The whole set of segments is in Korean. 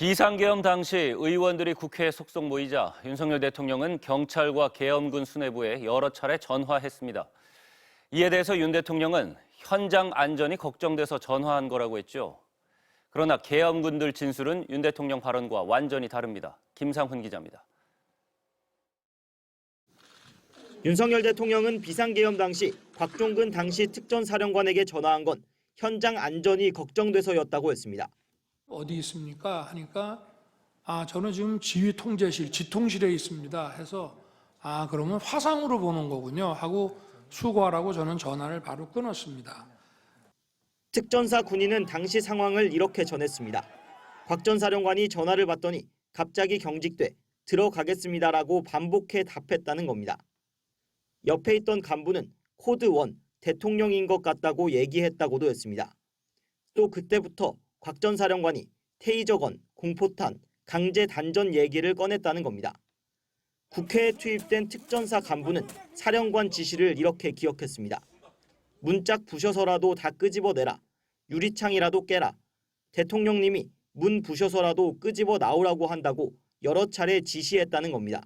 비상계엄 당시 의원들이 국회에 속속 모이자 윤석열 대통령은 경찰과 계엄군 수뇌부에 여러 차례 전화했습니다. 이에 대해서 윤 대통령은 현장 안전이 걱정돼서 전화한 거라고 했죠. 그러나 계엄군들 진술은 윤 대통령 발언과 완전히 다릅니다. 김상훈 기자입니다. 윤석열 대통령은 비상계엄 당시 곽종근 당시 특전사령관에게 전화한 건 현장 안전이 걱정돼서였다고 했습니다. 어디 있습니까? 하니까 저는 지금 지휘통제실, 지통실에 있습니다 해서 그러면 화상으로 보는 거군요 하고 수고하라고 저는 전화를 바로 끊었습니다. 특전사 군인은 당시 상황을 이렇게 전했습니다. 곽 전 사령관이 전화를 받더니 갑자기 경직돼 들어가겠습니다라고 반복해 답했다는 겁니다. 옆에 있던 간부는 코드 1 대통령인 것 같다고 얘기했다고도 했습니다. 또 그때부터 곽 전 사령관이 테이저건, 공포탄, 강제 단전 얘기를 꺼냈다는 겁니다. 국회에 투입된 특전사 간부는 사령관 지시를 이렇게 기억했습니다. 문짝 부셔서라도 다 끄집어내라. 유리창이라도 깨라. 대통령님이 문 부셔서라도 끄집어 나오라고 한다고 여러 차례 지시했다는 겁니다.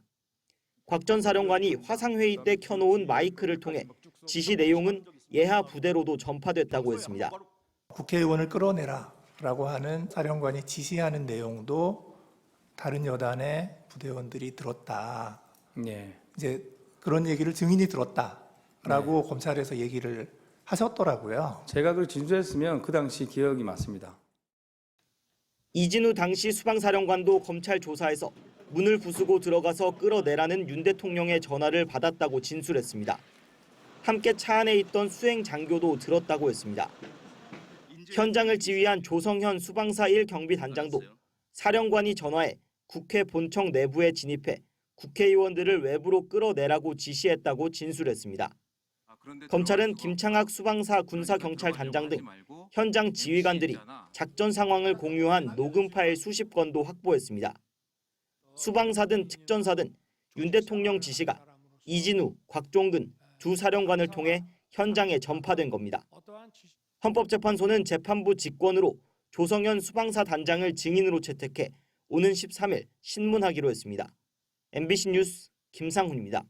곽 전 사령관이 화상회의 때 켜놓은 마이크를 통해 지시 내용은 예하 부대로도 전파됐다고 했습니다. 국회의원을 끌어내라라고 하는 사령관이 지시하는 내용도 다른 여단의 부대원들이 들었다. 네. 이제 그런 얘기를 증인이 들었다라고 검찰에서 얘기를 하셨더라고요. 제가 그걸 진술했으면 그 당시 기억이 맞습니다. 이진우 당시 수방사령관도 검찰 조사에서 문을 부수고 들어가서 끌어내라는 윤 대통령의 전화를 받았다고 진술했습니다. 함께 차 안에 있던 수행 장교도 들었다고 했습니다. 현장을 지휘한 조성현 수방사 1경비단장도 사령관이 전화해 국회 본청 내부에 진입해 국회의원들을 외부로 끌어내라고 지시했다고 진술했습니다. 검찰은 김창학 수방사 군사경찰단장 등 현장 지휘관들이 작전 상황을 공유한 녹음 파일 수십 건도 확보했습니다. 수방사든 특전사든 윤 대통령 지시가 이진우, 곽종근 두 사령관을 통해 현장에 전파된 겁니다. 헌법재판소는 재판부 직권으로 조성현 수방사 단장을 증인으로 채택해 오는 13일 신문하기로 했습니다. MBC 뉴스 김상훈입니다.